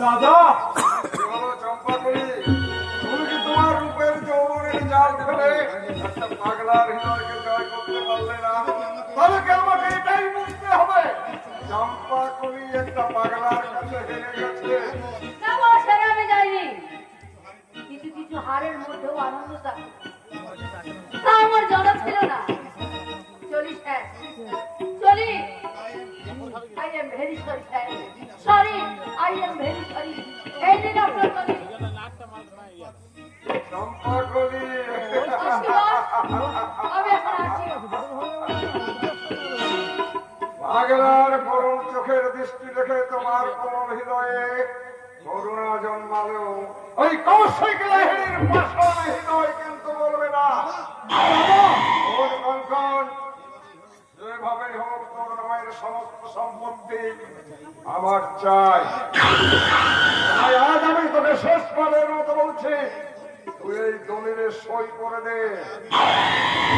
দাদা বলো চম্পা করি, তুমি কি তোমার রূপের যৌবনের জাল ফেলে একটা পাগলার হৃদয়কে জয় করতে পারলে না? তাহলে কি আমাকে এটাই বুঝতে হবে চম্পা করি একটা পাগলার কাছে হেরে গেছে? না বাবা, সেটা আমি যাইনি। কিছু কিছু হারের মধ্যেও আনন্দ থাকে, তা আমার জানা ছিল না। চলি স্যার, চলি। I am very sorry, sir. Sorry, I am very sorry. এই দিন আপনার কাছে চম্পা করি, আমি এখন আসি। পাগলার করুণ চোখের দৃষ্টি দেখে তোমার কোমল হৃদয়ে করুণা জন্মালো। ওই কৌশিক লাহিড়ীর পাষাণ হৃদয় কিন্তু বলবে না ওর কঙ্কন যেভাবে হোক তোর মায়ের সমস্ত সম্পত্তি আমার চাই। তাই আজ আমি তোকে শেষবারের মতো বলছি, তুই এই দলিলে সই করে দে।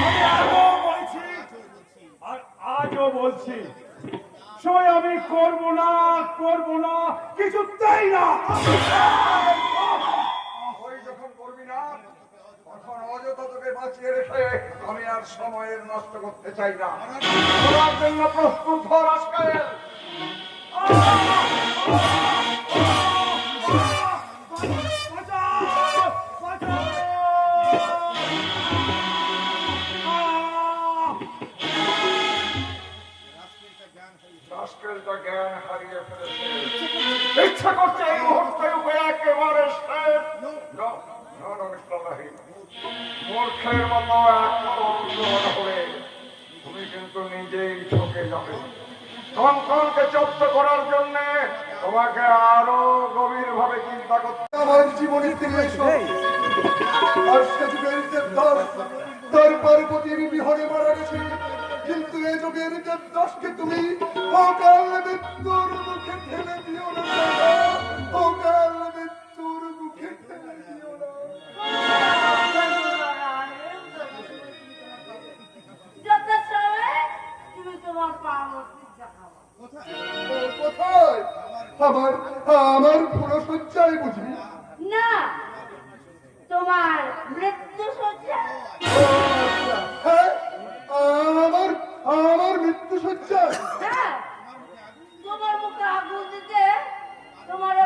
আমি আগেও বলছি আর আজও বলছি, সই আমি করব না, কিছুতেই না। ওই যখন করবি না তখন অযথা তোকে বাঁচিয়ে রেখে আমি আর সময়ের নষ্ট করতে চাই না। তোর জন্য প্রস্তুত হ রাস্কেল। রাস্কেলটা জ্ঞান হারিয়ে ফেলেছে, ইচ্ছা করছে এই মুহূর্তে ওকে একেবারে শেষ। মূর্খের মতো এক করে তুমি কিন্তু নিজেই ঠকে যাবে। কঙ্কনকে জব্দ করার জন্য তোমাকে আরো গভীর ভাবে চিন্তা করতে। আমার জীবনের তার পার্বতীর বিহরে মারা গেছে, কিন্তু এই যুগের দেবদাসকে তুমি অকাল মৃত্যুর মুখে ঠেলে দিও না, অকাল মৃত্যুর মুখে ঠেলে দিও না। তুমি তোমার পার্বতী দেখাবো। কোথায়? আমার পুরো সজ্জায় বুঝি না, তোমার মৃত্যু সজ্জা। হ্যাঁ, আমার মৃত্যু সজ্জায়। হ্যাঁ, তোমার মুখে আগুন দিতে তোমার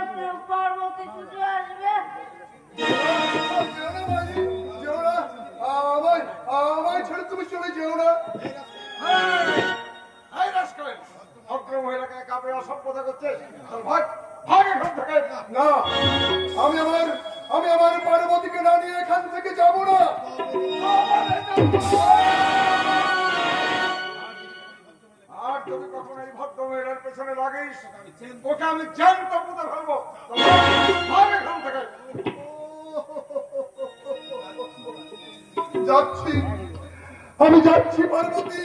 পার্বতী ছুটে আসবে। আমায় ছেড়ে তুমি চলে যেও না। ভদ্র মহিলাকে কাপড়ে অসভ্যতা করছে। ভাগ এখান থেকে। না, আমি আমার পার্বতীকে না নিয়ে এখান থেকে যাব না। আর যদি কখনো এই ভদ্র মহিলার পেছনে লাগিস ওকে আমি জ্যান্ত পুঁতে ফেলবো। ভাগ এখান থেকে। আমি যাচ্ছি পার্বতী,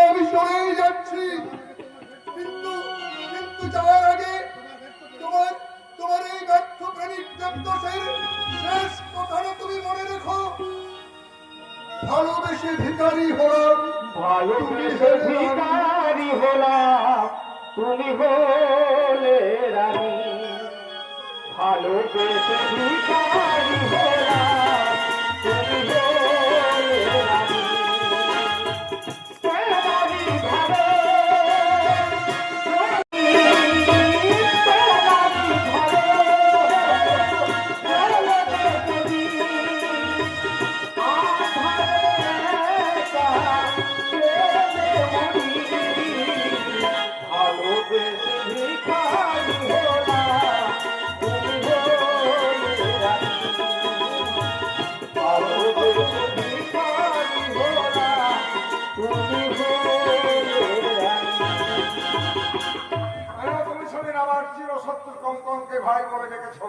আমি সরেই যাচ্ছি, কিন্তু যাওয়ার আগে তোমার এই ব্যর্থ প্রেমিক দেবদাসের শেষ কথাটা তুমি মনে রেখো। ভালোবেসে ভিখারি হলাম, তুমি হলে রানী, ভালোবেসে ভিখারি হলাম, তুমি হলে রানী। কঙ্কনকে ভাই বলে রেখেছো।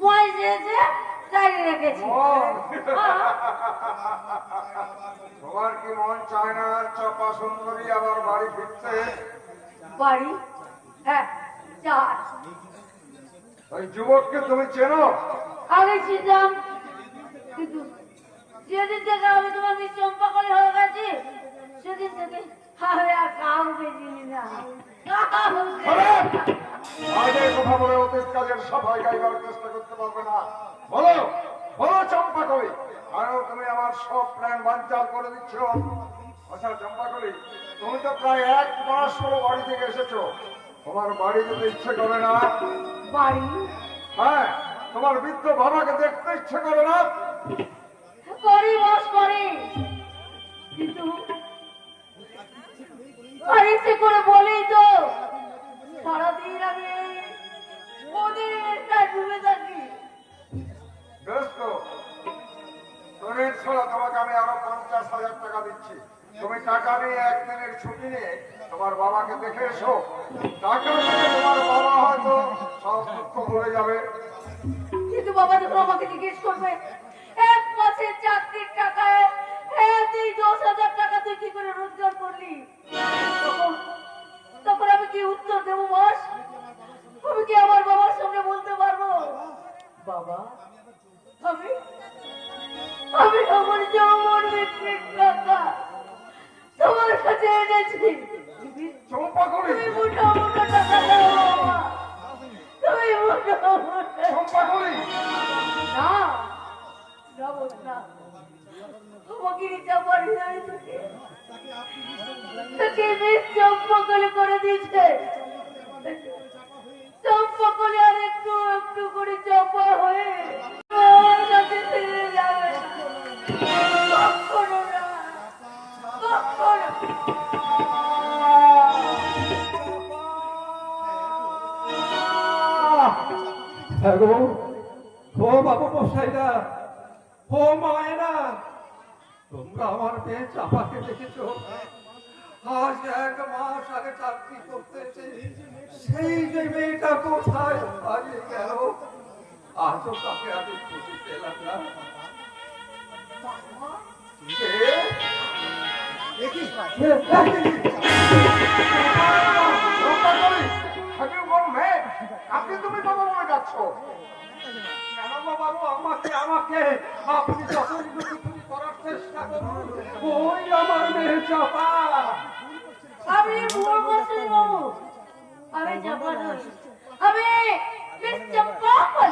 মই যে চাই রেখেছি। তোমার কি মন চায় না চাপা সুন্দরী আবার বাড়ি ফিরতে? বাড়ি? হ্যাঁ, চাই। ওই যুবককে তুমি চেনো? আগে চিনতাম, কিন্তু যেদিন থেকে আমি তোমার চম্পা করে হয়ে গেছি সেদিন থেকে আমি আর কাউকে চিনি না। কথা বলে অতীত কাজের সাফাই গাইবার চেষ্টা করতে পারবে না। বলো বলো চম্পা কলি, আরো তুমি আমার সব প্ল্যান বানচাল করে দিচ্ছ। আচ্ছা চম্পা কলি, তুমি তো প্রায় 1 মাস হলো বাড়ি থেকে এসেছো, তোমার বাড়ি যেতে ইচ্ছে করে না? বাড়ি হ্যাঁ, তোমার বৃদ্ধ বাবাকে দেখতে ইচ্ছে করে না? করি বস করে, কিন্তু বাড়িতে করে বলেই তো সারাদিন আমি ওদের কাজ ডুবে থাকি। বেশ তো, তুমি ছাড়া তোমাকে আমি আরো 50,000 টাকা দিচ্ছি। তুমি টাকা নিয়ে একদিনের ছুটি নিয়ে তোমার বাবাকে দেখে এসো। টাকা দিয়ে তোমার বাবা হয়তো সব দুঃখ ভুলে যাবে। কিন্তু বাবা যখন আমাকে জিজ্ঞেস করবে 1 মাসের চাকরির টাকায় তুই 10,000 টাকা তুই কি করে রোজগার করলি, তখন আমি কি উত্তর দেবো বস? আমি কি আমার বাবার সামনে বলতে পারবো বাবা আমি আমি আমার যৌবন বিক্রির টাকা তোমার কাছে এনেছি, চম্পা কলি, তুমি মোটা মোটা টাকা দাও বাবা, তুমি মোটা মোটা। চম্পা কলি, না না বল না, আমাকে চাপার হৃদয় থেকে তাকে বেশ চম্পকলে করে দিয়েছে। চম্পকলে আর একটু একটু করে চাপা হয়ে আমার কাছে ফিরে যাবে না। কখনো না, কখনো। ও বাবু মশাইরা, ও মায়েরা, তোমরা আমার মেয়ে চাপাকে দেখেছো? আজ 1 মাস আগে চাকরি করতেছে, সেই যে মেয়েটা কোথায় হারিয়ে গেল, আজও তাকে আমি খুঁজে পেলাম না। চম্পা কলি, have you gone mad? কাকে তুমি বাবা বলে যাচ্ছ? কেন বাবু আমাকে আমাকে আপনি যতই লুকোচুরি করার চেষ্টা করুন, ওই আমার মেয়ে চাপা। আমি ভুল বলছি বাবু, আমি চাপা নই, আমি বেশ চম্পকল।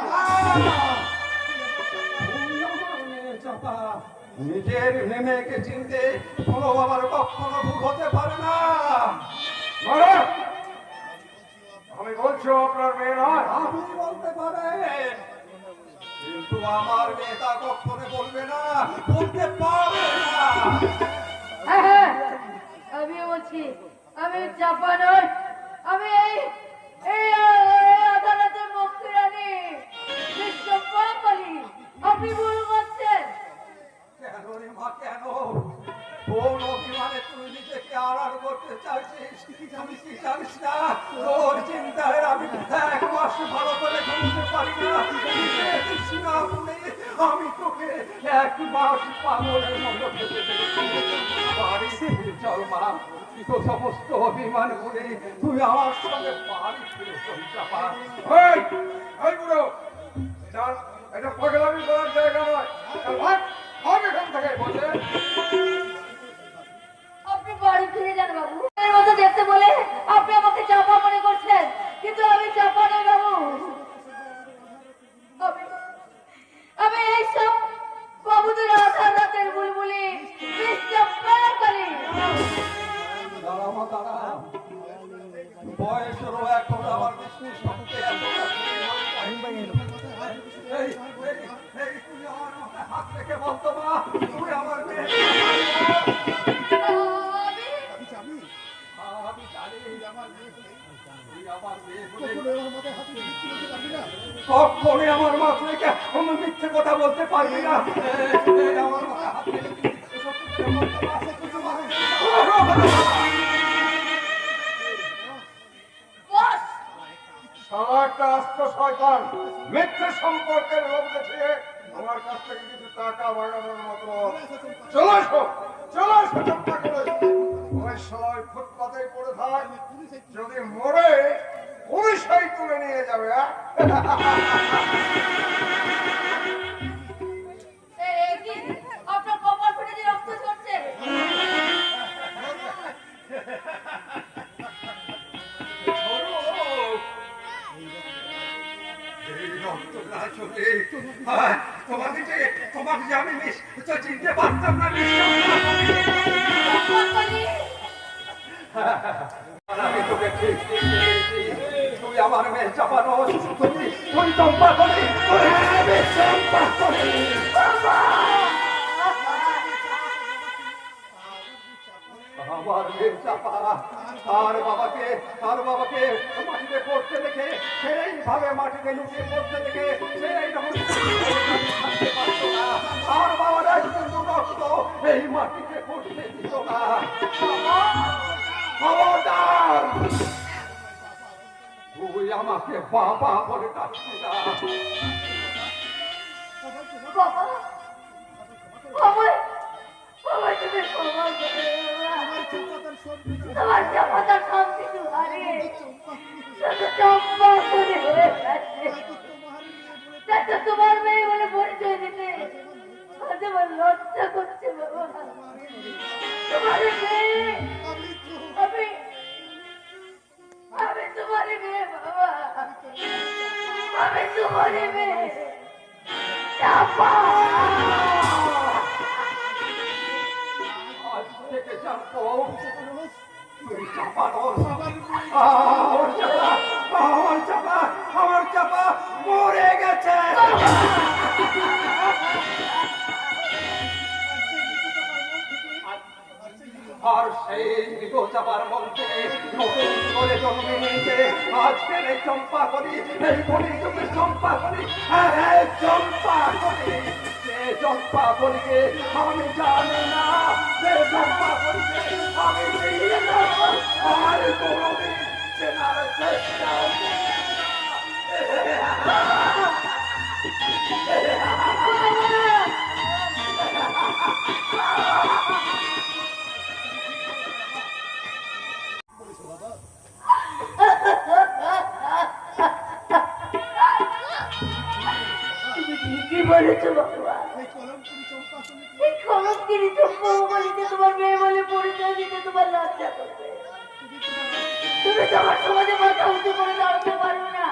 নিজের মেয়েকে চিনতে কোনো বাবার কখনো ভুল হতে পারে না। মারা! আমি বলছি আপনার মেয়ে নয়। আপনি বলতে পারেন, কিন্তু আমার মেয়ে তা কখনো বলবে না, বলতে পারবে না। হ্যাঁ হ্যাঁ, আমি বলছি আমি চাপা নই, আমি এই এই আদালতের মুক্তি রানী বিশ্বকলি। আপনি ভুল করছেন। কেন রে মা, কেন? কোন অভিমানে তুই নিজেকে আড়াল করতে চাইছিস? তুমি কি জানিস না তোর চিন্তায় আমি 1 মাস ভালো করে ঘুমতে পারি না। তৃষ্ণা বলে আমি তোকে 1 মাস পাগলের মতো খেতে পেরেছি। বাড়ি ফিরে চল মা, তো সমস্ত অভিমান বলে তুই আমার সঙ্গে বাড়ি ফিরে চল চাপা। এই, এই বুড়ো, এটা পাগলামি করার জায়গা নয়। ভাগ, ভাগ এখান থেকে বলছে। আপনি বাড়ি ফিরে যান বাবু। এর মতো দেখতে বলে আপনি আমাকে চাপা মনে করছেন, কিন্তু আমি চাপা নই বাবু। আমি এইসব বাবুদের আধার রাতের বুলবুলি বিশ্বকলি। দাঁড়াও দাঁড়া, বয়সেরও এখন আমার বিষ্ণু শক্তি তুমি আমার মাথায় হাত রেখে বলতো মা, তুই আমার মেয়ে। আমি জানি তুই আমার মেয়ে কখনই আমার মাথা রেখে আমার মিথ্যে কথা বলতে পারবি না। আমার মাথায় হাত রেখে বস, সারা একটা আস্ত শয়তান, মিথ্যে সম্পর্কের লোক দেখিয়ে আমার কাছ থেকে কিছু টাকা বাগানোর মতো। চলো এসো, চলো এসো চম্পা করে। ওই সবাই ফুটপাতে পড়ে থাক, যদি মরে পুলিশাই তুলে নিয়ে যাবে। কি আপনার কপাল ফুটে যে রক্ত ঝরছে? তোমাকে যে আমি চিনতে পারতাম না আমি তোকে ঠিক তুই আমার মেয়ে চাপানো তুই চম্পা করি চম্পা করি আমার মেয়ে চাপা আর বাবাকে মাটিতে পড়তে দেখে সেইভাবে মাটিতে লুকিয়ে পড়তে দেখে সেই আর বাবারা কিন্তু রক্ত এই মাটিতে পড়তে দিত না খবরদার তুই আমাকে বাবা বলে ডাকবি না বাবা বাবা বাবা তুমি ক্ষমা করে তোমার জামাতার সব কিছু হারিয়ে শুধু চম্পা করে হয়ে গেছে তাই তো তোমার মেয়ে বলে পরিচয় দিতে আজ আমার লজ্জা করছে বাবা তোমার মেয়ে আমি তোমার মেয়ে বাবা আমি তোমার মেয়ে চাপা আজ থেকে জানবো তুই চাপানোর আমার চাপা মরে গেছে আর সেই মৃত চাপার মন থেকে নতুন করে জন্মে নিয়েছে আজকের এই চম্পা করি এই করি তুমি চম্পা করি হ্যাঁ চম্পা করি সে চম্পা করিকে আমি জানি না সে চম্পা করিকে আমি চিনি না আর কোনোদিন চেনার চেষ্টা কি বলেছো বাবা এই কলঙ্কিনী চম্পা বলিতে তোমার মেয়ে বলে পরিচয় দিতে তোমার লজ্জা করবে তুমি তোমার সমাজে মাথা উঁচু করে দাঁড়াতে পারবে না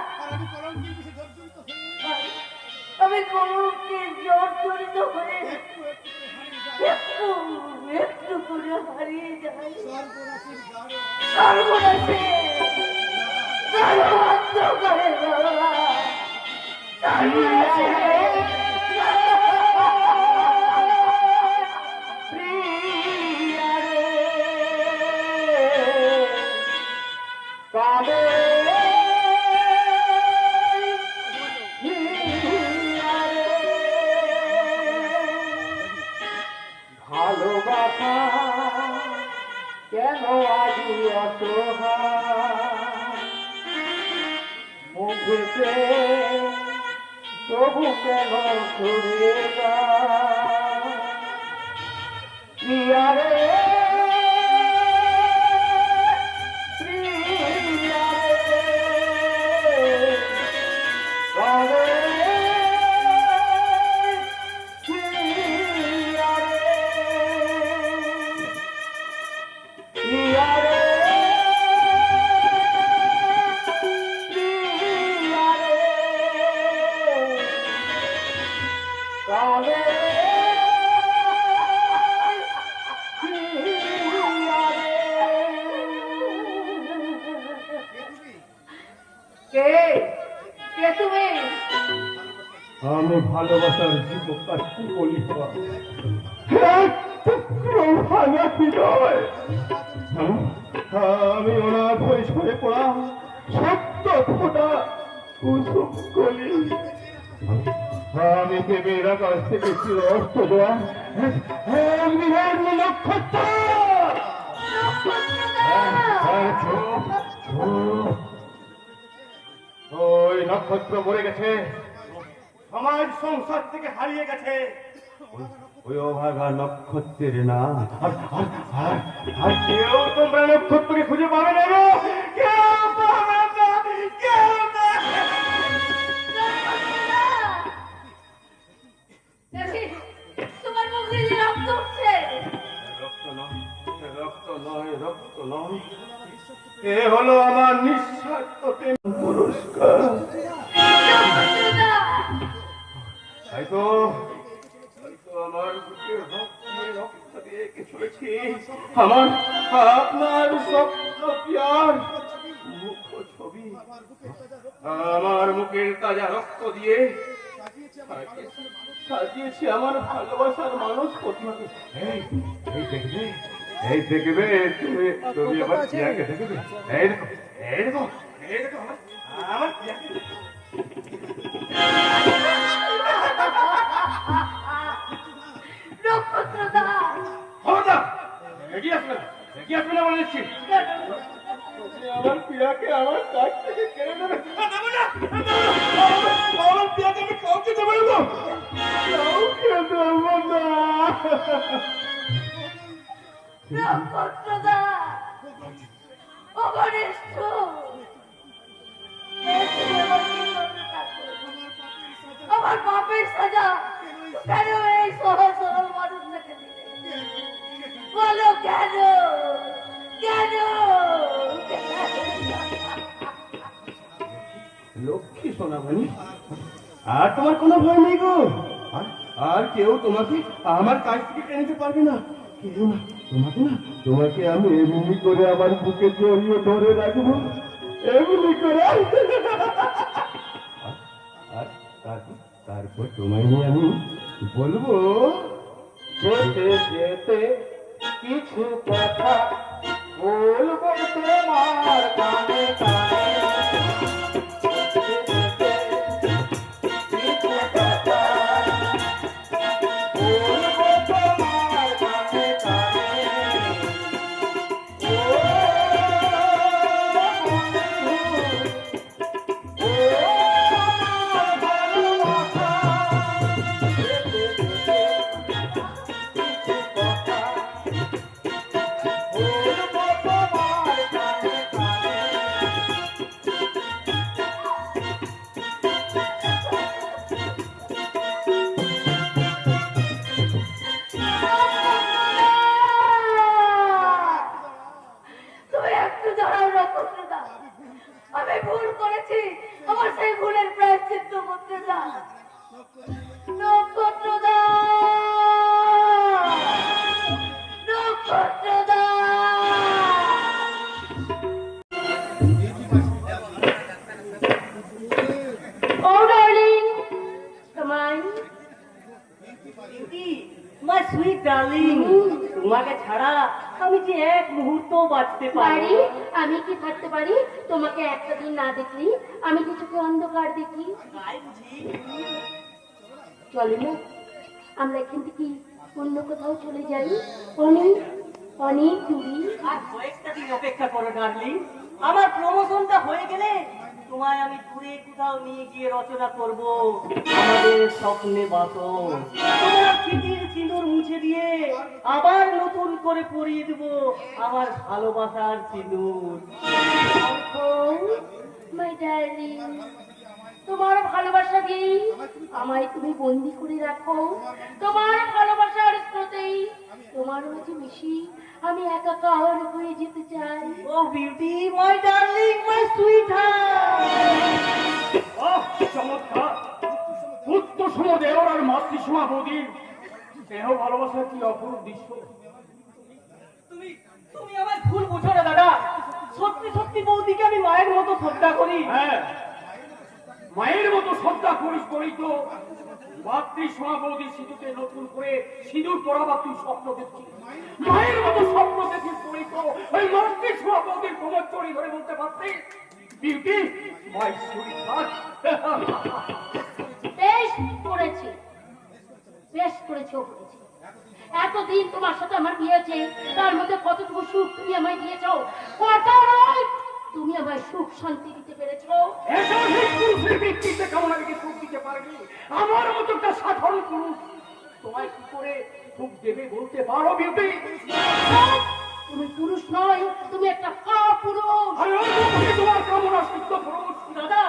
আমি কলঙ্কে জর্জরিত হয়ে একটু একটু করে হারিয়ে যাই সর্বনাশে অন্ধকারে বাবা সর্বনাশে ভালোবাসা কেন আজি অসহায় মুখে তবু কেন সরে যায় আমি ভালোবাসার জীবকার কি বলি আমি ওনার পরিসরে পড়া সত্য ফোটা কুসুম কলি আমি প্রেমের আকাশ থেকে চির অর্থ দেওয়া নক্ষত্র ওই নক্ষত্র মরে গেছে সমাজ সংসার থেকে হারিয়ে গেছে ওই অভাগা নক্ষত্রের না আর কেউ তোমরা নক্ষত্রকে খুঁজে পাবে না কেউ পাবে না কেউ না তোমার মুখ দিয়ে রক্ত উঠছে রক্ত নয় এ হলো আমার নিঃস্বার্থ পুরস্কার আমার আপনার স্বপ্ন পিয়ার মুখ ছবি আমার মুখের তাজা রক্ত দিয়ে সাজিয়েছি আমার ভালোবাসার মানুষ প্রতিমাকে। এই দেখবে তুমি তুমি আমার পিয়াকে দেখবে। এই দেখো এই দেখো এই দেখো আমার পিয়াকে। নক্ষত্রদা, খবরদার এগিয়ে আসবে না, এগিয়ে আসবে না বলে দিচ্ছি। আমার পিয়াকে আমার কাছ থেকে কেড়ে নেবে। আমার পিয়াকে আমি কাউকে দেবো না, কাউকে দেবো না। নক্ষত্রদা, অগণিষ্ঠ, আমার বাপের সাজা কেন এই সহজ সরল মানুষটাকে দিলে? বলো কেন? কেন? লক্ষ্মী সোনামণি, আর তোমার কোনো ভয় নেই গো। আর কেউ তোমাকে আমার কাছ থেকে কেড়ে নিতে পারবে না, কেউ না। তোমাকে আমি এমনি করে আমার বুকে জড়িয়ে ধরে রাখবো, এমনি করে। আর তারপর তোমায় নিয়ে আমি বলবো, যেতে যেতে কিছু কথা বলবো তোমার কানে কানে। তুমি একটু দাঁড়াও নক্ষত্রদা, আমি ভুল করেছি, আমার সেই ভুলের প্রায়শ্চিত্ত করতে দাও। নক্ষত্রদা, নক্ষত্রদা। Oh darling, come on. My sweet darling, তোমাকে ছাড়া আমি যে এক মুহূর্ত বাঁচতে পারি। আমি কি থাকতে পারি তোমাকে একটা দিন না দেখলি? আমি কি চোখে অন্ধকার দেখি? চলে না, আমরা এখান থেকে অন্য কোথাও চলে যাই, অনেক অনেক দূরে। আর কয়েকটা দিন অপেক্ষা করো ডার্লিং, আমার প্রমোশনটা হয়ে গেলে তোমায় আমি দূরে কোথাও নিয়ে গিয়ে রচনা করব আমাদের স্বপ্নে বাসন। তোমার স্মৃতির সিঁদুর মুছে দিয়ে আবার নতুন করে পরিয়ে দেব আমার ভালোবাসার সিঁদুর। মাই ডার্লিং, তোমার ভালোবাসা দিয়ে আমায় তুমি বন্দি করে রাখো। তোমার ভালোবাসার স্রোতেই তোমার মাঝে মিশি আমি একাকার হয়ে যেতে চাই। Oh beauty, my darling, my sweet চমৎকার! পুত্র সমদেব আর মাতৃসমা বৌদির দেহ ভালোবাসার কি অপরূপ দৃশ্য। তুমি তুমি আমার ভুল বুঝো না দাদা, সত্যি সত্যি বৌদিকে আমি মায়ের মতো শ্রদ্ধা করি। হ্যাঁ, মায়ের মতো শ্রদ্ধা করিস বলেই তো মাতৃসমা বৌদির সিঁদুরে নতুন করে সিঁদুর পরাবার তুই স্বপ্ন দেখছিস। মায়ের মতো স্বপ্ন দেখিস বলেই তো ওই মাতৃসমা বৌদির কোমর চড়ি ধরে বলতে পারছিস, বিউটি মাই সুইটহার্ট। বেশ করেছি, বেশ করেছো করেছি। এতদিন তোমার সাথে আমার বিয়েছে, তার মধ্যে কতটুকু সুখ তুমি আমায় দিয়েছো, কত নয় তুমি আমায় সুখ শান্তি দিতে পেরেছো। এসব পুরুষের ব্যক্তিতে কেমন আগে সুখ দিতে পারবি? আমার মতো একটা সাধারণ পুরুষ তোমায় কি করে সুখ দেবে বলতে পারো বিউটি? তুমি পুরুষ নয়, তুমি একটা কাপুরুষ। আর ওই মুখে তোমার কামনা সিদ্ধ পুরুষ। দাদা,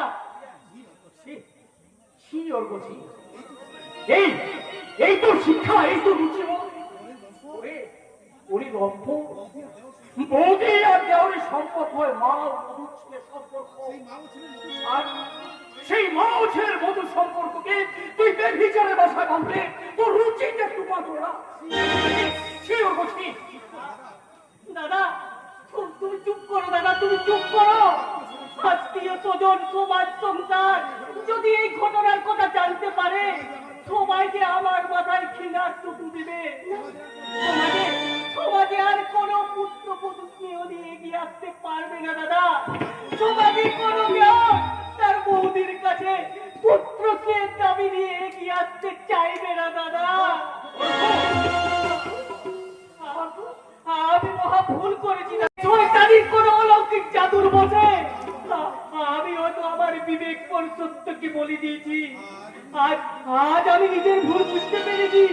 এই তো শিক্ষা, এই তো রুচি। ওরে রব্য, বৌদি আর দেওয়ারের সম্পর্ক হয় মা ও মধুর ছেলের সম্পর্ক। আর সেই মা ও ছেলের মধুর সম্পর্ককে তুই বেভিচারের বাসায় বাঁধলে তোর রুচিটা একটু মাত্র না। সে ওর বলছি দাদা তুমি চুপ করো দাদা, তুমি চুপ করো। আত্মীয় স্বজন সমাজ সংসার যদি এই ঘটনার কথা জানতে পারে, সবাইকে আমার মাথায় ঘৃণার টুকু দিবে। সমাজে আর কোনো পুত্র বধূ স্নেহ দিয়ে এগিয়ে আসতে পারবে না দাদা। সমাজে কোনো মেয়ে তার বৌদির কাছে পুত্রকে দাবি নিয়ে এগিয়ে আসতে চাইবে না দাদা। আমি মহা ভুল করেছি না, শয়তানির কোনো অলৌকিক জাদুর বসে আমি হয়তো আমার বিবেক পরিশুদ্ধকে বলে দিয়েছি। আজ আমি নিজের ভুল বুঝতে পেরেছি।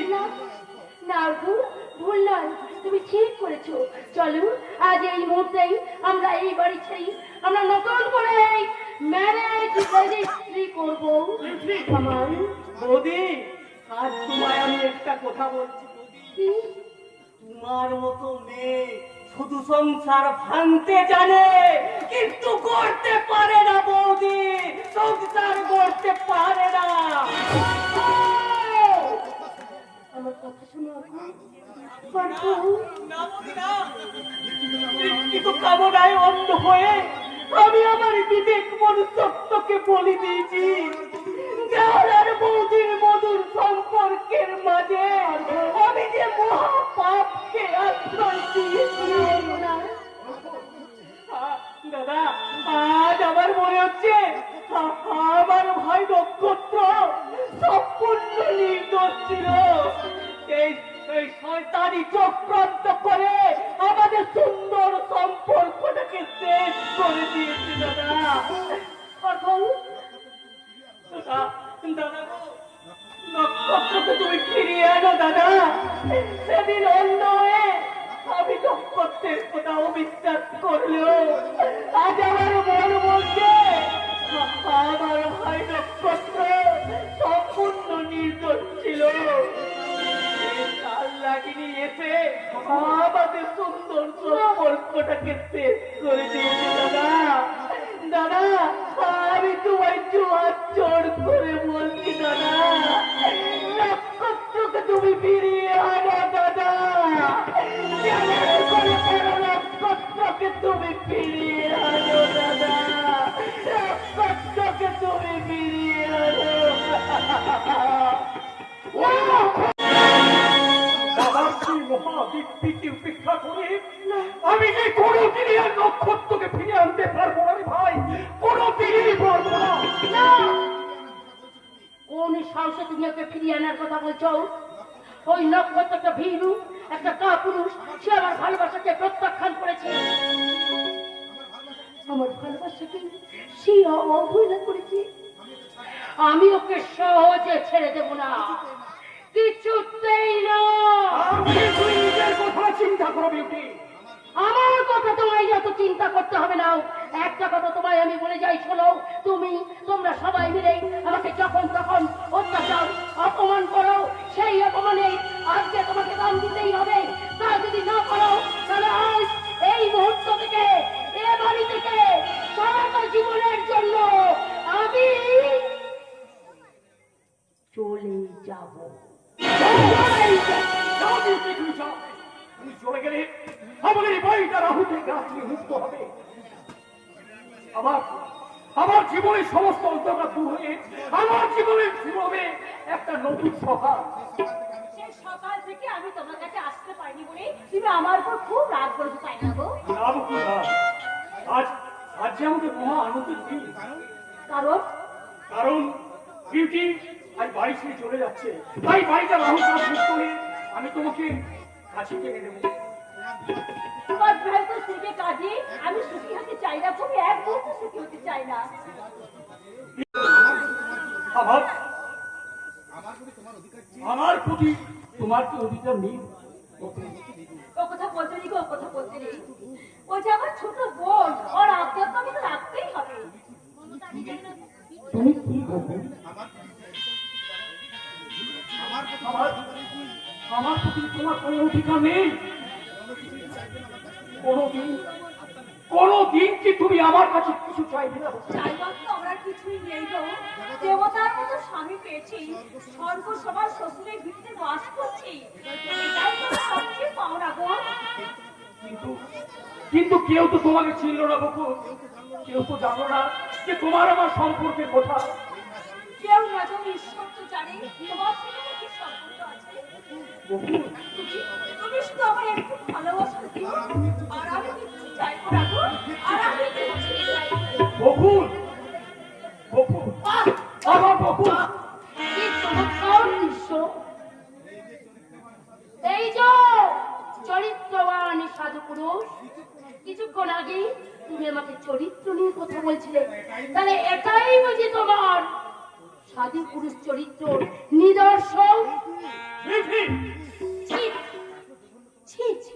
না ভুল নয়, তুমি ঠিক করেছো। চলো আজ এই মুহূর্তেই আমরা এই বাড়ি ছেড়ে আমরা নতুন করে ম্যারেজ রেজিস্ট্রি করবো। আমার বৌদি, আজ তোমায় আমি একটা কথা বলছি। কি? তোমার মতো মেয়ে শুধু সংসার ভাঙতে জানে, কিন্তু করতে পারে না বৌদি, সংসার করতে পারে না। আমার কথা শুনো কিন্তু কামনায় অন্ধ হয়ে আমি আমার বিবেক মনুষ্যত্বকে বলে দিয়েছি। আর বৌদির মধুর সম্পর্কের মাঝে আমি যে মহাপাপকে আশ্রয় দিয়েছি। দাদা, আজ আমার মনে হচ্ছে আমার ভাই নক্ষত্র সম্পূর্ণ নির্দোষ ছিল। এই শয়তানি চক্রান্ত করে আমাদের সুন্দর সম্পর্কটাকে শেষ করে দিয়েছে দাদা। দাদা নক্ষত্রকে তুমি ফিরিয়ে আনো দাদা। সেদিন অন্য হয়ে আমি নক্ষত্রের কথা অবিশ্বাস করলেও আজ আমার মন বলছে আমার ভাই নক্ষত্র সম্পূর্ণ নির্দোষ ছিল। কাল লাগিনি এসে আমাদের সুন্দর সম্পর্কটাকে শেষ করে দিয়েছে দাদা। দাদা, আমি তোমায় জোয়ার জোর করে বলছি দাদা, নক্ষত্রকে তুমি ফিরিয়ে আনো দাদা। নক্ষত্রকে তুমি ফিরিয়ে আনো দাদা, নক্ষত্রকে তুমি ফিরিয়ে আনো। মহাবিপত্তি উপেক্ষা করে আমি যে কোনো দিনই আর নক্ষত্রকে ফিরে আনতে পারবো না ভাই, কোনো দিনই পারবো না। কোন সাহসে তুমি ওকে ফিরিয়ে আনার কথা বলছো? ওই নক্ষত্র একটা ভীরু, একটা কাপুরুষ। সে আমার ভালোবাসাকে প্রত্যাখ্যান করেছে, আমার ভালোবাসাকে সে অবহেলা করেছে। আমি ওকে সহজে ছেড়ে দেব না, কিছুতেই না। নিজের কথা চিন্তা করো বিউটি, আমার কথা তোমায় যত চিন্তা করতে হবে না। একটা কথা তোমায় আমি বলে যাই, শোনো। তোমরা সবাই মিলে আমাকে যখন তখন অত্যাচার অপমান করো, সেই অপমানে আজকে তোমাকে দাম দিতেই হবে। তা যদি না করো তাহলে আজ এই মুহূর্ত থেকে এ বাড়ি থেকে সারাটা জীবনের জন্য আমি চলে যাব। তুমি চলে গেলে আমাদের এই বাড়িটা রাহুতে গাছ মুক্ত হবে। আমার জীবনের সমস্ত অন্ধকার দূর হয়ে আমার জীবনে শুরু হবে একটা নতুন সকাল। সেই সকাল থেকে আমি তোমার কাছে আসতে পারিনি বলে তুমি আমার উপর খুব রাগ করতে পাই না গো। আজ যে আমাদের মহা আনন্দের দিন। কারণ বিউটি আজ বাড়ি ছেড়ে চলে যাচ্ছে, তাই বাড়িটা রাহুল কাজ মুক্ত হয়ে আমি তোমাকে কাছে টেনে দেবো। তোমার বিবাহিত স্ত্রীকে কাজে আমি সুখী হতে চাই না, তুমি এক মুহূর্ত সুখী হতে চাই না। আমার প্রতি তোমার কি অধিকার নেই? ও কথা বলতে নেই গো, ও কথা বলতে নেই। ও যে আমার ছোট বোন, ওর আবদার তো আমাকে রাখতেই হবে। তুমি কি করবে? আমার প্রতি তোমার কোনো অধিকার নেই। কোনদিন কি তুমি আমার কাছে কিছু চাইবে না? চাইবার তো আমরা কিছুই নেই গো। দেবতার মতো স্বামী পেয়েছি, স্বর্গ সবার শ্বশুরের ভিতরে বাস করছি, এটাই তো সবচেয়ে পাওনা গো। কিন্তু কিন্তু কেউ তো তোমাকে চিনল না বকুল, কেউ তো জানো না যে তোমার আমার সম্পর্কের কথা। কেউ না তুমি ঈশ্বর তো জানে তোমার সঙ্গে কি সম্পর্ক আছে। বকুল, তুমি শুধু আমায় একটু ভালোবাসা দিও, আর আমি কিছু চাইবো না গো, আর আমি কিছু চাইবো। বকুল, বকুল, বাহ! আমার বকুল। কি চমৎকার দৃশ্য! এই যে চরিত্রবান সাধু পুরুষ, কিছুক্ষণ আগে তুমি আমাকে চরিত্র নিয়ে কথা বলছিলে, তাহলে এটাই বুঝি তোমার সাধু পুরুষ চরিত্র নিদর্শন? ছি, ছি, ছি,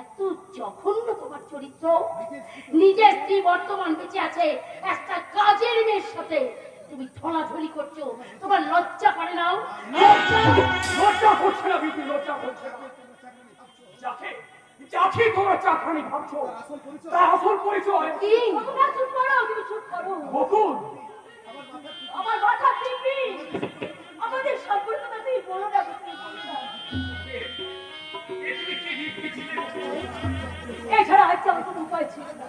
এত জঘন্য তোমার চরিত্র! নিজের স্ত্রী বর্তমান বেঁচে আছে, একটা কাজের মেয়ের সাথে তুমি ঠোলাঠুলি করছো, তোমার লজ্জা করে নাও? লজ্জা! লজ্জা করছে না বিপি, লজ্জা করছে না। যাকে যাকে তোমরা চাকরানি ভাবছো তার আসল পরিচয় কি? তোমরা চুপ করো, তুমি চুপ করো। বকুল। আমার মাথা পিপি, আমাদের সম্পর্কটা তুমি বলো না, তুমি বলো না। এছাড়া আজকে আমার কোনো উপায় ছিল না।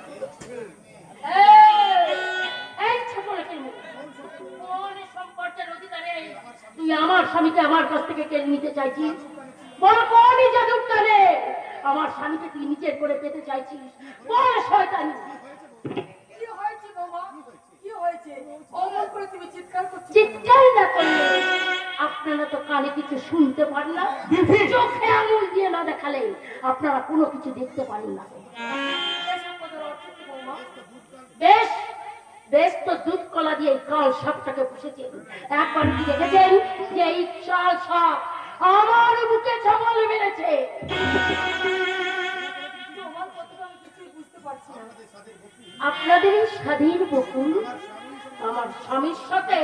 এই ছোট লোকের মুখ, কোন সম্পর্কের অধিকারে তুই আমার স্বামীকে আমার কাছ থেকে কেড়ে নিতে চাইছিস? বড় কোনই জাদুর টানে আমার স্বামীকে তুই নিজের করে পেতে চাইছিস? বড় শয়তানি! কি হয়েছে বাবা? কি হয়েছে? অমন করে তুমি চিৎকার করছো? চিৎকার না করলে আপনারা তো কানে কিছু শুনতে পান না, চোখে আঙুল দিয়ে না দেখালে আপনারা কোনো কিছু দেখতে পারেন না। এসব কথার অর্থ কি বৌমা? বেশ বেশ, তো দুধ কলা দিয়ে কাল সাপটাকে পুষেছেন। একবার কি দেখেছেন যে এই চাল সাপ আমার বুকে ছাগল মেরেছে? তোমার কথাটা আমি কিছুই বুঝতে পারছি না। আপনাদের এই স্বাধীন বকুল আমার স্বামীর সাথে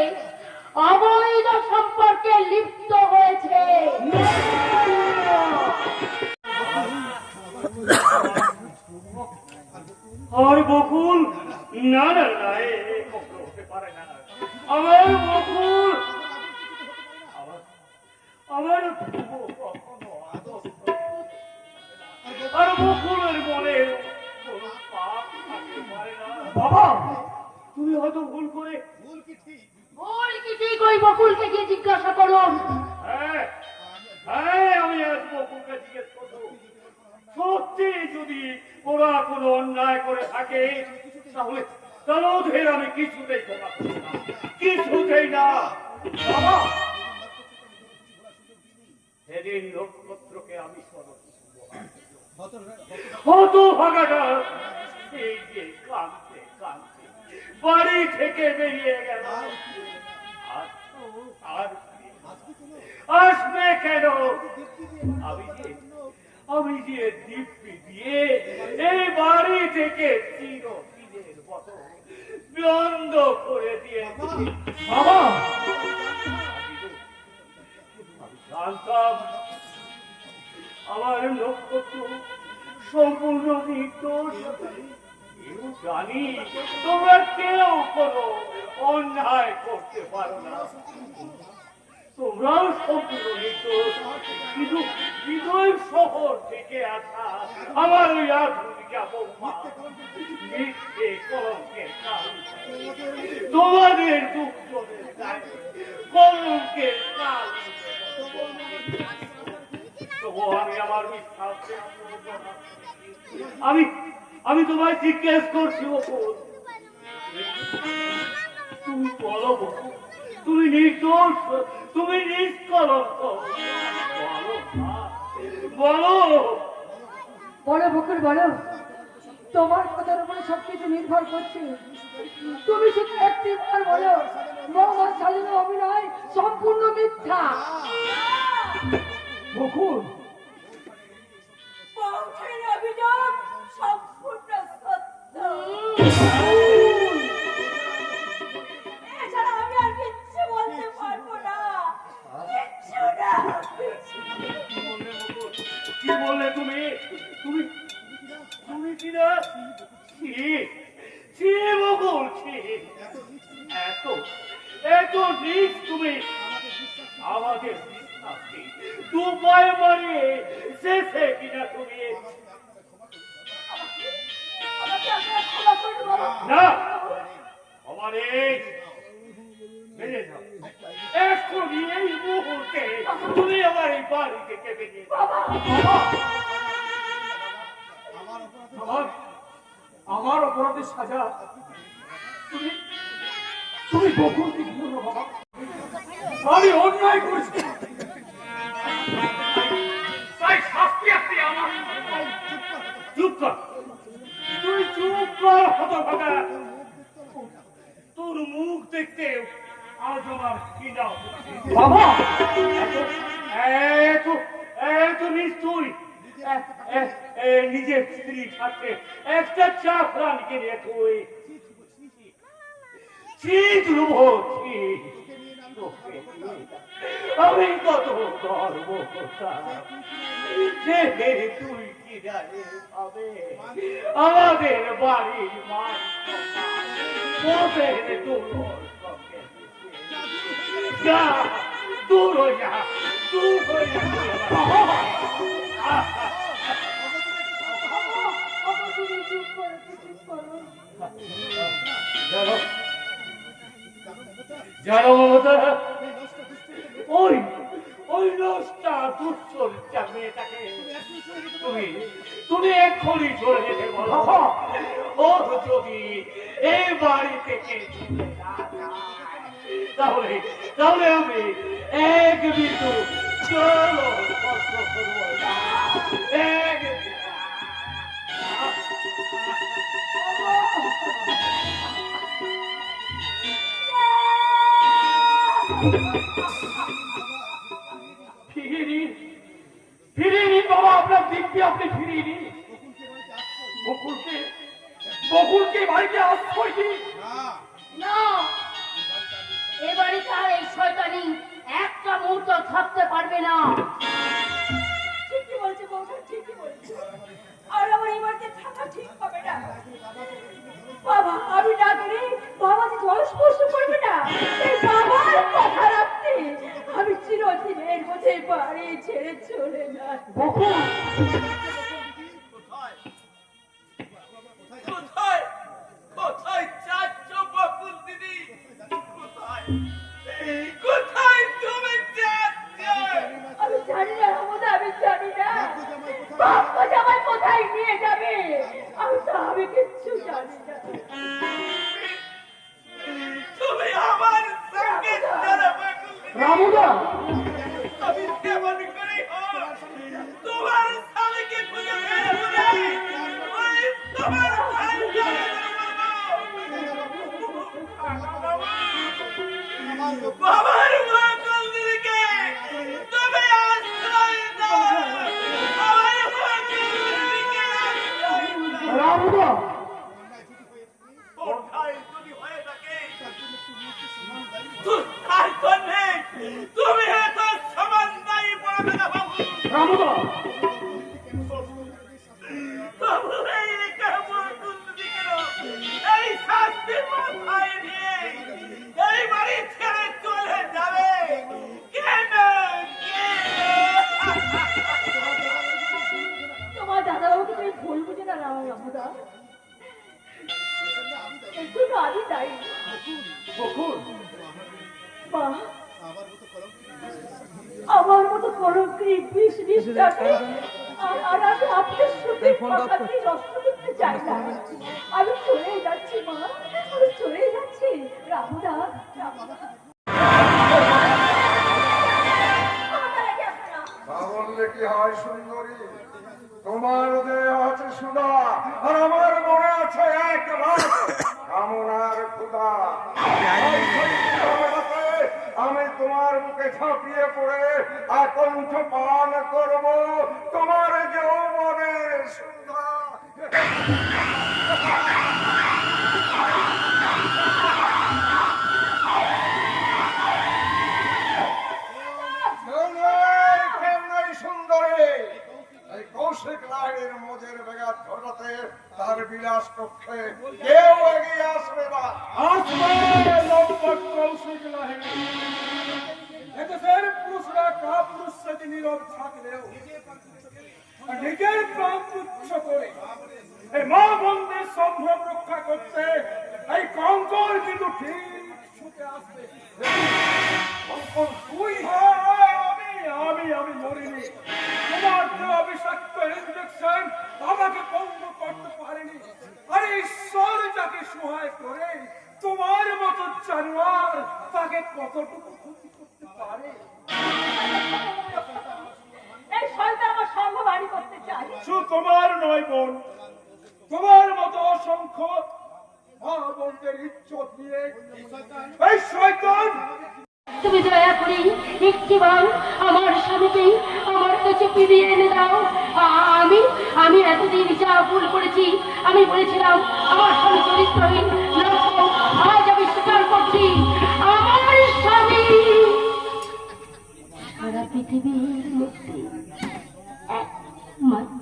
অবৈধ সম্পর্কে লিপ্ত হয়েছে। আর বকুল, না না না, এ কখনো হতে পারে না। আমার বকুল, আমার কখনো আদর্শ, আর বকুলের মনে কোনো পাপ থাকতে পারে না। বাবা, তুমি হয়তো ভুল করে। ভুল কি ঠিক ওই বকুলকে গিয়ে জিজ্ঞাসা করুন। হ্যাঁ হ্যাঁ, আমি আজ বকুলকে জিজ্ঞেস করবো। সত্যি যদি ওরা কোনো অন্যায় করে থাকে তাহলে তার ওদের আমি কিছুতেই ক্ষমা করব না, কিছুতেই না। বাবা, সেদিন নক্ষত্রকে আমি হতভাগাটা এই যে কাঁদতে কাঁদতে বাড়ি থেকে বেরিয়ে গেল। আর আসবে কেন? আমি যে দিব্যি দিয়ে এই বাড়ি থেকে চিরদিনের মতো বন্ধ করে দিয়েছি। বাবা, আমি জানতাম আমার নক্ষত্র সম্পূর্ণ নির্দোষ। কেউ জানি তোমরা কেউ কোনো অন্যায় করতে পারো না, তোমরাও সম্পূর্ণ নির্দোষ। কিন্তু বিজয় শহর থেকে আসা আমার ওই আধুনিকা বৌমা মিথ্যে কলঙ্কের কারণ, তোমাদের দুঃখের গায়ে কলঙ্কের কাল। তবু আমি আমার বিশ্বাস আমি তোমায় জিজ্ঞেস করছি বকুল, তুমি বলো বকুল, তুমি নির্দোষ, তুমি নিষ্কলঙ্ক, বলো। বলো বকুল, বলো। তোমার কথার উপরে সবকিছু নির্ভর করছে। তুমি শুধু একটিবার বলো, মোহাম্মদ সালিমের অভিনয় সম্পূর্ণ মিথ্যা। বকুল, বংশের অভিযোগ সম্পূর্ণ সত্য। এছাড়া আমি আর কিচ্ছু বলতে পারবো না, কিচ্ছু না। কি বললে তুমি? তুমি তুমি কি না? ছি বকুল, ছি। এত এত নিজ তুমি আমাদের বিশ্বাসকে দুপায়ে মারিয়ে শেষে কিনা তুমি আপনারা ক্ষমা করুন বাবা। না, আমার এই বেরিয়ে যাও। এক্ষুনি এই মুহূর্তে তুমি আমার এই বাড়ি থেকে বেরিয়ে যাও। আমার অপরাধের সাজা তুমি তুমি বকুলকে দিও না বাবা। আমি অন্যায় করেছি, তাই শাস্তি আপনি আমার। চুপ কর, তুই চুপ কর হতভাগা। তোর মুখ দেখতে আজ আমার ঘৃণা হচ্ছে। বাবা এত নিষ্ঠুর, নিজের স্ত্রী সাথে একটা চাকরানিকে নিয়ে তুই আমি কত গর্ব করতাম যে তুই কি জানে হবে আমাদের বাড়ির মান যা দূর হয়ে যা, দূর হয়ে যা। বাবা তুমি চুপ করো, চুপ করো। জানো মমতা, ওই ওই নষ্টা দুশ্চরিত্রা মেয়েটাকে তুমি এক্ষুনি চলে যেতে বলো। ও যদি এই বাড়ি থেকে চলে না যায়, তাহলে তাহলে আমি এক বিন্দু চলো কষ্ট করবো না। এক ফিরিয়ে নিন, ফিরিয়ে নিন বাবা, আপনার দিব্যি আপনি ফিরিয়ে নিন। বকুলকে বাড়িতে আশ্রয় দিন। না, এ বাড়িতে আর এই শয়তানি একটা মুহূর্ত থাকতে পারবে না। ঠিকই বলছে বৌমা, ঠিকই বলছে। আর আমার এই বাড়িতে থাকা ঠিক হবে না। বাবা আমি না গেলে বাবা যে জল স্পর্শ করবে না। এই বাবার কথা রাখতে আমি চিরদিন এর মধ্যে বাড়ি ছেড়ে চলে যাই। বকুল কোথায় কোথায় যাচ্ছ বকুল দিদি? কোথায় কোথায় তুমি যাচ্ছ? আমি জানি না রমদা, আমি জানি না বাবা জামাই কোথায় নিয়ে যাবে। আমি কিচ্ছু জানি না। তুমি আমার সঙ্গে চলো বকুল দিদি। রামুদা, আমি কেমন করে হোক তোমার স্বামীকে খুঁজে বের করে ওই তোমার ভাইকে বাবার বকুল দিদিকে তুমি আশ্রয় দাও। আমার বকুল দিদিকে আশ্রয় দাও। রামুদা, কোথায় যদি হয়ে থাকে তার জন্যে তুমি এত সমান দায়ী পড়বে না বাবু। রামুদা, বাবু এই কেমন দুর্নীতি কেন? এই শাস্তি মাথায় নিয়ে এই বাড়ি ছেড়ে চলে যাবে কেন? তোমার দাদাবাবুকে তুমি ভুল বুঝে না রমদা। একটু আমি দায়ী। বকুল মা, আমার মতো কলঙ্কি বিষ নিষ্ঠাকে আর আমি আপনার সাথে কথাটি নষ্ট করতে চাই না। আমি চলে যাচ্ছি মা, আমি চলে যাচ্ছি। রামুদা, বললে কি হয় সুন্দরী, তোমার দেহে আছে সুধা আর আমার মনে আছে এক রাত কামনার ক্ষুধা। আমি তোমার বুকে ঝাঁপিয়ে পড়ে আকণ্ঠ পান করব তোমার যৌবনের সুধা। সুন্দরী এই কৌশিক লাইনের মোজের বেগাত ঘটাতে তার বিলাস কক্ষে কেউ এগিয়ে আসবে না। আসবে লম্পট কৌশিক লাহিড়ী। এদেশের পুরুষরা কাপুরুষ সাথে নীরব থাকলেও নিজের প্রাণ তুচ্ছ করে এই মা বোনদের সম্ভ্রম রক্ষা করতে এই কঙ্কর কিন্তু ঠিক ছুটে আসবে। কঙ্কর তুই? আমি মরিনি। তোমার দেওয়া বিষাক্ত ইঞ্জেকশন আমাকে পঙ্গ করতে পারেনি। আরে ঈশ্বর যাকে সহায় করে তোমার মতো জানোয়ার তাকে কতটুকু ক্ষতি করতে পারে? এই শয়তান আমার সর্ব বাড়ি করতে চাই। শুধু তোমার নয় বোন, তোমার মতো অসংখ্য মা বোনদের ইজ্জত নিয়ে এই শয়তান। তুমি দয়া করে একটিবার আমার স্বামীকে আমার কাছে ফিরিয়ে এনে দাও। আমি এতদিন যা ভুল করেছি, আমি বলেছিলাম আমার স্বামী চরিত্রহীন, আজ আমি স্বীকার করছি আমার স্বামী সারা পৃথিবীর মধ্যে একমাত্র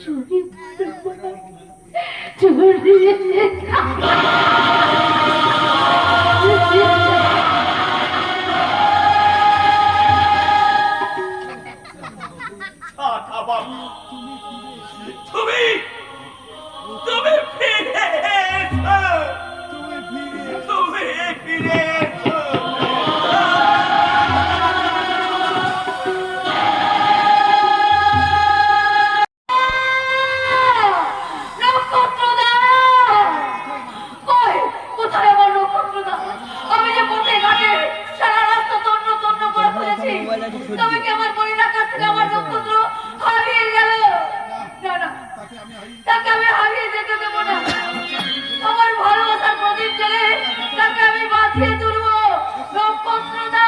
তুমি তুমি ফিরে এসো, তুমি ফিরে এসো। কোথায় আমার নক্ষত্রদা? আমি যে পথে ঘাটে সারা রাস্তা তন্ন তন্ন করে খুঁজেছি, তবে কি আমার মহিলার কাছ থেকে আমার নক্ষত্র হারিয়ে গেল? না না, তাকে আমি হারিয়ে যেতে দেবো না। আমার ভালোবাসার প্রদীপ জ্বেলে তাকে আমি বাঁচিয়ে তুলবো। নক্ষত্রদা!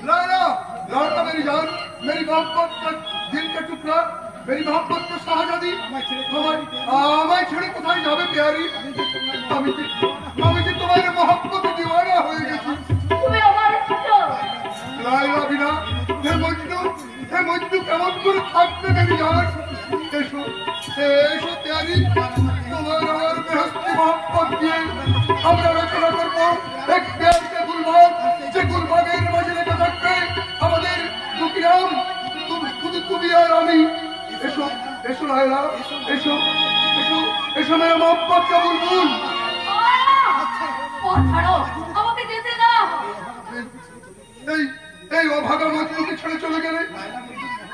लाला, लाला मेरी जान, मेरी मोहब्बत का दिल का टुकड़ा, मेरी मोहब्बत का शाहजादी, আমায় ছেড়ে কোথায় যাবে প্যারি? আমি যে তোমার মোহব্বতে দিওয়ানা হয়ে গেছি। তুমি আমার ছোট লাইলা বিনা হে মজনু কেমন করে থাকবে মেরি জান? এসো এসো প্যারি, তোমার আমার বেহস্তি মোহব্বত দিয়ে আমরা রচনা করবো এক প্যারকে গুলবাগ, যে গুলবাগের মাঝে লেগে থাকবে আমাদের দুকিরাম, তুমি আর আমি। এসো এসো লাইলা, এসো এসো এসো মেরা মোহব্বত কা বুলবুল। পথ ছাড়ো, আমাকে যেতে দাও। এই অভাগা মজনুকে ছেড়ে চলে গেলে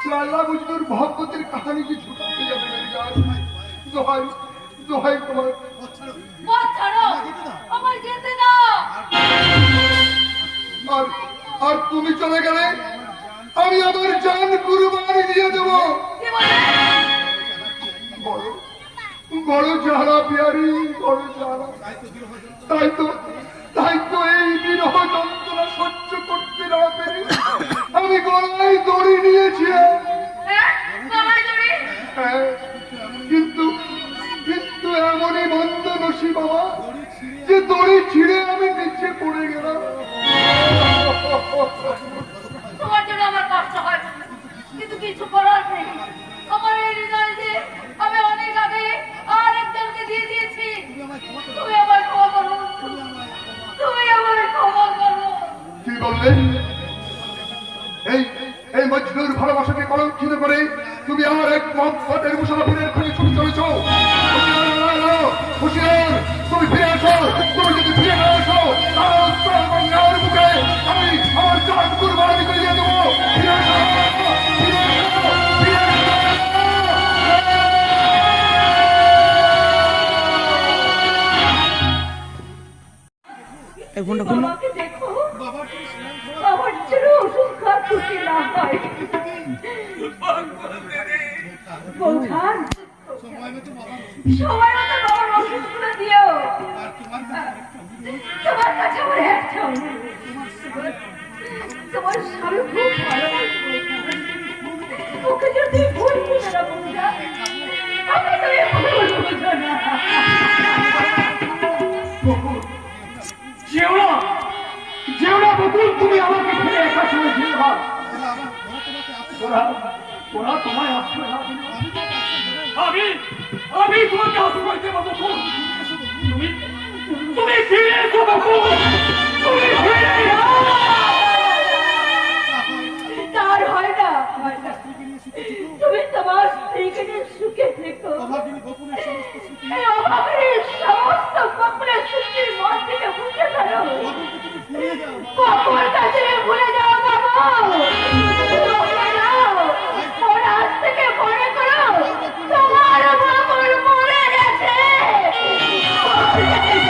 লালা মজনুর মহব্বতের কাহানি কি ছুটাতে যাবে মেরি জান? দোহাই দোহাই তোমার, পথ ছাড়ো, আমায় যেতে দাও। আর তুমি চলে গেলে আমি আমার জান কুরবানি দিয়ে দেব। কি বলে? বড় জ্বালা পিয়ারি, বড় জ্বালা। তাই তো এই বিরহ যন্ত্রণা সহ্য করতে না পেরে আমি গলায় দড়ি নিয়েছি। গলায় দড়ি? হ্যাঁ, কিন্তু এমনই মন্দ নসি বাবা যে দড়ি ছিঁড়ে আমি নিচে পড়ে গেলাম। তোমার জন্য আমার কষ্ট হয়, কিন্তু কিছু করার নেই। আমার এই হৃদয় যে আমি অনেক আগে আর একজনকে দিয়ে দিয়েছি। তুমি আমার ক্ষমা করো, তুমি আমার ক্ষমা করো। কি বললে? এই মজনুর ভালোবাসাকে কলঙ্কিত করে তুমি আমার এক মহব্বতের মুসাফিরের খুঁজে ছুটে চলেছ। হুশিয়ার, তুমি ফিরে আসো। তুমি যদি ফিরে না আসো তাহলে মুখে আমি আমার চাঁদ কুরবানি করে দিয়ে দেবো। ফিরে আসো, ফিরে আসো, ফিরে আসো। আমাকে দেখো, আমার জন্য ওষুধ খাওয়ার ছুটি না হয়। বৌঠান, সময় মতো বাবার ওষুধগুলো দিও। তোমার কাছে আমার একটা অনুরোধ। তোমার স্বামী খুব ভালোবাসবে, ওকে যদি ভুল বুঝে না বৌঠা, আমাকে তুমি ভুল বুঝো না। যেওনা বকুল, তুমি আমাকে ফিরে একা শুনেছিল। ওরা তোমায় আশ্রয় না দিল, আমি তোমাকে আশ্রয় দেব বকুল। তুমি ফিরে এসো বকুল, তুমি ফিরে এসো। তার হয় না, তোমার স্ত্রীকে নিয়ে সুখে থেকো। এই অভাবের সমস্ত বকুলের স্মৃতির মন থেকে মুছে ফেলো। বকুল কাছে ভুলে যাও বাবু, ভুলে যাও। ওর আজ থেকে মনে করো তোমার বকুল মরে গেছে, মরে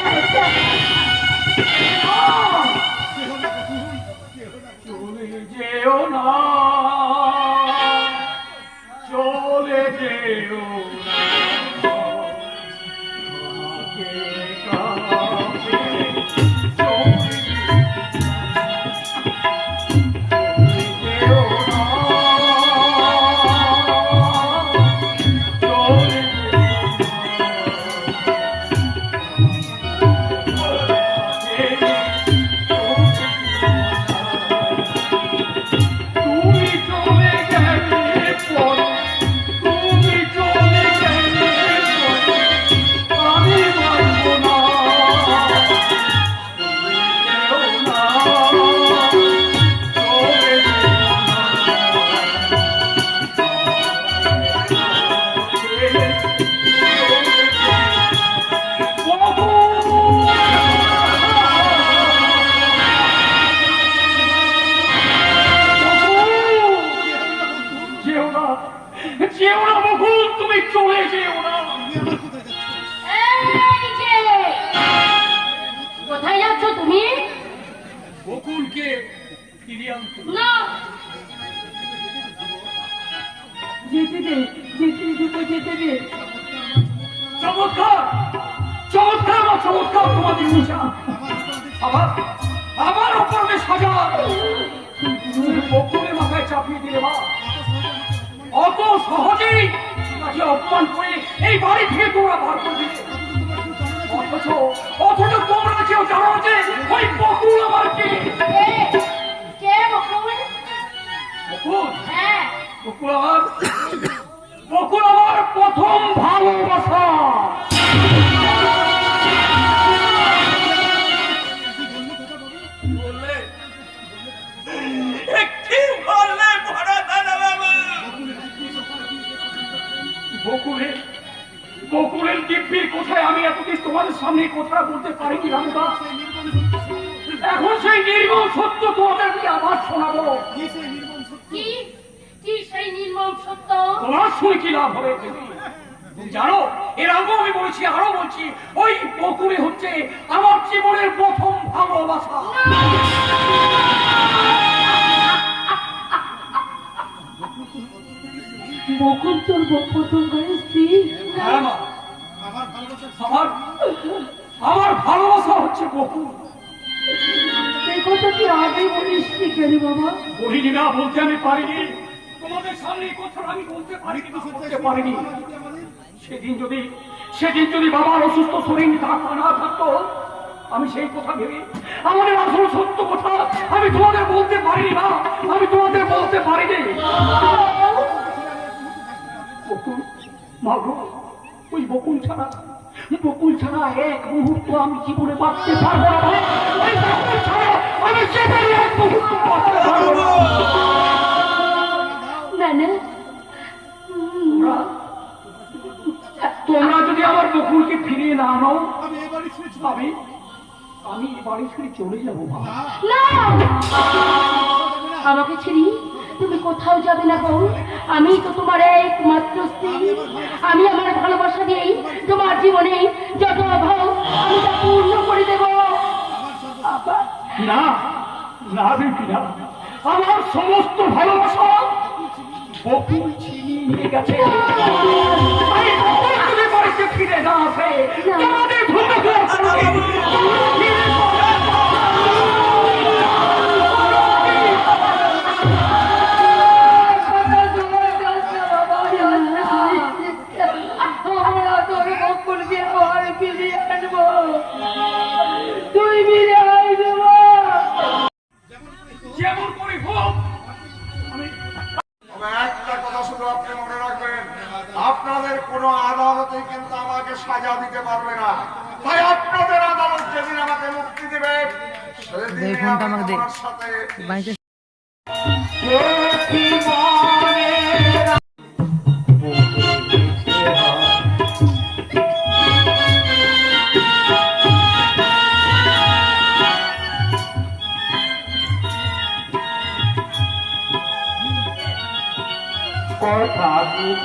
গেছে। চলে যেও না, চলে যেও না, তুমি চলে গেলে পরে, তুমি চলে গেলে পরে আমি বাঁচব না, চলে যেও না, চলে যেও না, যেও না বকুল, তুমি চলে যেও না। এই যে, কোথায় যাচ্ছ তুমি? বকুলকে ফিরিয়ে আনতে না, যেতে দে, যেতে দে, যেতে দে। চমৎকার, চমৎকার বা চমৎকার তোমাদের নিশা। আবার আবার অপরকে সাজা বকুলের মাথায় চাপিয়ে দিলে মা, অত সহজেই তাকে অপমান করে এই বাড়ি থেকে তোমরা বার করে দিলে। অথচ অথচ তোমরা কেউ জানো যে ওই বকুল আমার কে? কে বকুল? বকুল, হ্যাঁ, বকুল আমার প্রথম ভালোবাসা। বললে একটি বললে বড় দাদা বাবু। বকুলের দিব্যির কোথায় আমি এতদিন তোমাদের সামনে কথা বলতে পারিনি রামদা। এখন সেই নির্মম সত্য তোমাদেরকে আবার শোনাবো। কি কি সেই নির্মম সত্য? তোমার শুনে কি লাভ হবে? জানো, এর আগেও আমি বলছি, আরো বলছি, ওই বকুলে হচ্ছে আমার জীবনের প্রথম ভালোবাসা। বকুল তোর প্রথম ঘরের স্ত্রী? হ্যাঁ মা, আমার ভালোবাসা হচ্ছে বকুল। এই কথা তুই আগে বলিস নি কেন বাবা? বলিনি না, বলতে আমি পারিনি। তোমাদের সামনে এই কথা আমি বলতে পারিনি, করতে পারিনি। সেদিন যদি বাবার অসুস্থ শরীর না থাকতো, আমি সেই কথা ভেবে আমাদের আসল সত্য কথা আমি তোমাদের বলতে পারিনি না, আমি তোমাদের বলতে পারিনি। বকুল, মাগো, ওই বকুল ছাড়া এক মুহূর্ত আমি জীবনে বাঁচতে পারবো না। ওই বকুল ছাড়া আমি জীবনে এক মুহূর্ত বাঁচতে পারবো না। না না, তোমরা যদি আমার বকুলকে ফিরিয়ে না আনো, আমি এ বাড়ি ছেড়ে চলে যাবো। মা, না, আমাকে ছেড়ে তুমি কোথাও যাবে না বউ। আমি তো তোমার একমাত্র স্ত্রী। আমি আমার ভালোবাসা দিয়েই তোমার জীবনে যত অভাব আমি তা পূর্ণ করে দেব। না না বেটি না, আমার সমস্ত ভালোবাসা বকুল ছিনিয়ে নিয়ে গেছে। আমি বকুল যদি বাড়িতে ফিরে না আসে, তোমাদের ধন্যবাদ। আমরা তোর বকুলকে ঘরে ফিরিয়ে আনবো, তুই ফিরে আসবো। যেমন করে হোক তবে একটা কথা শুধু আপনি মনে রাখবেন, আপনাদের কোনো আদালতে কিন্তু আমাকে সাজা দিতে পারবে না। তাই আপনাদের আদালত যেদিন আমাকে মুক্তি দিবে সেদিন আমি তোমার সাথে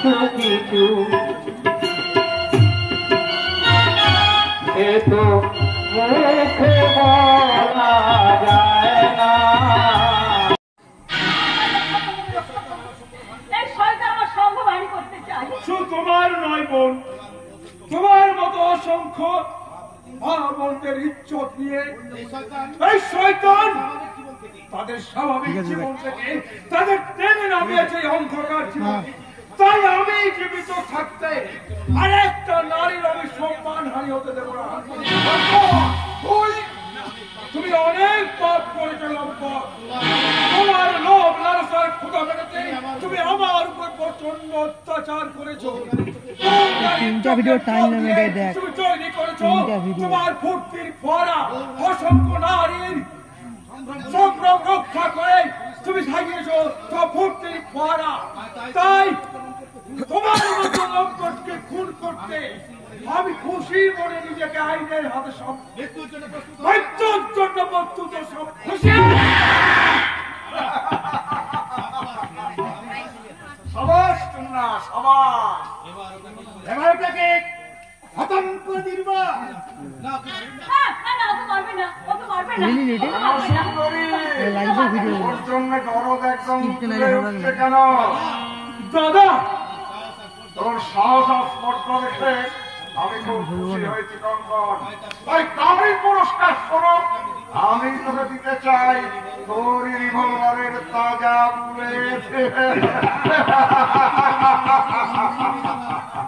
কিছু কিছু এ তো মুখে বলা যায় না। এই শয়তান আমার সম্ভব হানি করতে চাই। শুধু তোমার নয় বোন, তোমার মতো অসংখ্য মা বোনদের ইজ্জত নিয়ে এই শয়তান তাদের স্বাভাবিক জীবন থেকে তাদের টেনে নামিয়েছে এই অন্ধকার জীবন। তাই আমি জীবিত থাকতে আরেকটা নারীর আমি সম্মান হানি হতে দেব না। তুমি অনেক পাপ করেছো লম্পট, তোমার লোভ লালসার ক্ষুধা মেটাতে তুমি আমার উপর প্রচন্ড অত্যাচার করেছো। তিনটা ভিডিও টাইম লিমিটে দেখ, তুমি তৈরি করেছো তিনটা ভিডিও। তোমার ফুর্তির ফোয়ারা অসংখ্য নারীর সংগ্রাম রক্ষা করে তুমি সাজিয়েছো তোমার ফুর্তির ফোয়ারা। তাই তোমার মতো লম্পটকে খুন করতে আমি খুশি মনে নিজেকে আইনের হাতে সব মৃত্যুর জন্য প্রস্তুত সব খুশি। সাবাস তোমরা, সাবাস। এবার ওটাকে খতম করে দিবা। না, না, ও তো পারবে না, ও তো পারবে না, লিলি লিটে ও তো পারবে না। সুন্দরী, লাগবে ভিডিও ওর জন্য দরদ একদম স্ক্রিপ্টে তুলে নাইলে ভালো উঠছে লাগবে। কেন? দাদা তোর সাহস আর স্পর্ধা দেখে আমি খুব খুশি হয়েছি কঙ্কন। ওই কামি পুরস্কার স্বরূপ আমি তোকে দিতে চাই তোর রিভলভারের তাজা বুলেট।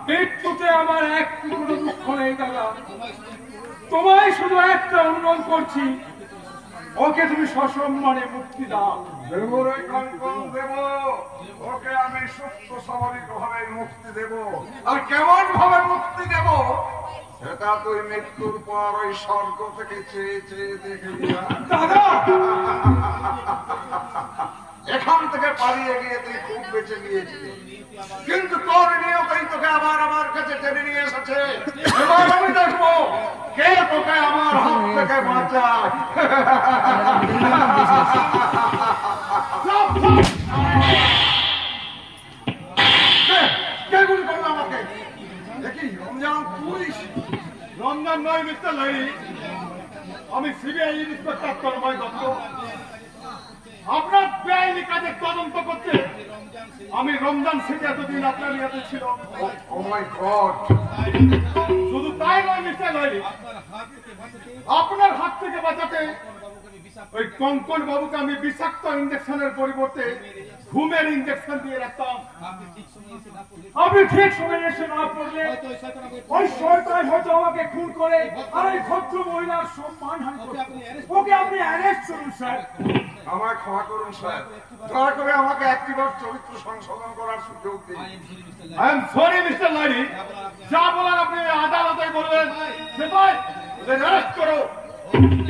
মৃত্যুতে আমার একটু কোনো দুঃখ নেই দাদা, তোমায় শুধু একটা অনুরোধ করছি, ওকে তুমি সসম্মানে মুক্তি দাও। দেব রে কঙ্কন, দেব। ওকে আমি সুস্থ স্বাভাবিক ভাবে মুক্তি দেব। আর কেমন ভাবে মুক্তি দেব সেটা তুই মৃত্যুর পর ওই স্বর্গ থেকে চেয়ে চেয়ে দেখবি। দাদা এখান থেকে পালিয়ে গিয়ে তুই খুব বেঁচে গিয়েছিলি, কিন্তু তোর নিয়তেই তোকে আবার আমার কাছে টেনে নিয়ে এসেছে। এবার আমি দেখবো কে তোকে আমার হাত থেকে বাঁচায়। কে গুলি করলো আমাকে? দেখি রমজান, তুই? রমজান নয় মিস্টার লাইরি, আমি সিবিআই ইন্সপেক্টর তন্ময় দত্ত। আপনার বেআইনি কাজের তদন্ত করতে আমি রমজান সিটি এতদিন আপনার ইয়াতে ছিল। ও মাই গড! শুধু তাই নয় মিস্টার লাইরি, আপনার হাত থেকে বাঁচাতে ওই কঙ্কন বাবুকে আমি বিষাক্ত ইঞ্জেকশনের পরিবর্তে ঘুমের ইঞ্জেকশন দিয়ে রাখতাম। আপনি ঠিক সময় এসে না পড়লে ওই শয়তান হয়তো আমাকে খুন করে আর এই ভদ্র মহিলার সম্মান হানি করবে। ওকে আপনি অ্যারেস্ট করুন স্যার। আমায় ক্ষমা করুন স্যার, দয়া করে আমাকে একটিবার চরিত্র সংশোধন করার সুযোগ দিন। I am sorry mister Lairi, যা বলার আপনি আদালতে বলবেন। সেটাই অ্যারেস্ট করো।